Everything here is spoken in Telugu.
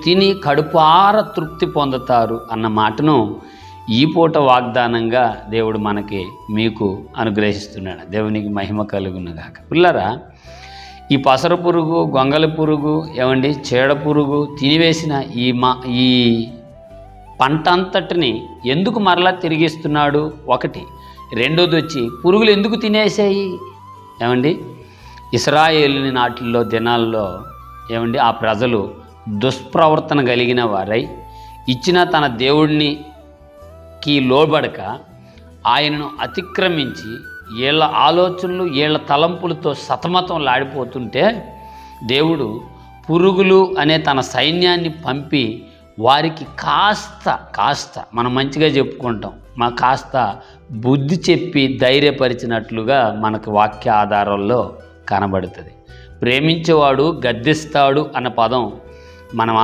తిని కడుపార తృప్తి పొందుతారు అన్న మాటను ఈ పూట వాగ్దానంగా దేవుడు మీకు అనుగ్రహిస్తున్నాడు. దేవునికి మహిమ కలుగునుగాక. పిల్లరా, ఈ పసర పురుగు, గొంగళి పురుగు, చీడ పురుగు తినివేసిన ఈ పంట అంతటిని ఎందుకు మరలా తిరిగిస్తున్నాడు? ఒకటి. రెండోది వచ్చి పురుగులు ఎందుకు తినేసాయి? ఇశ్రాయేలు నాటిల్లో దినాల్లో ఆ ప్రజలు దుష్ప్రవర్తన కలిగిన వారై ఇచ్చిన తన దేవుడికి లోబడక ఆయనను అతిక్రమించి వీళ్ళ ఆలోచనలు వీళ్ళ తలంపులతో సతమతంలాడిపోతుంటే దేవుడు పురుగులు అనే తన సైన్యాన్ని పంపి వారికి కాస్త మనం మంచిగా చెప్పుకుంటాం, కాస్త బుద్ధి చెప్పి ధైర్యపరిచినట్లుగా మనకు వాక్య ఆధారాల్లో కనబడుతుంది. ప్రేమించేవాడు గద్దిస్తాడు అన్న పదం మనం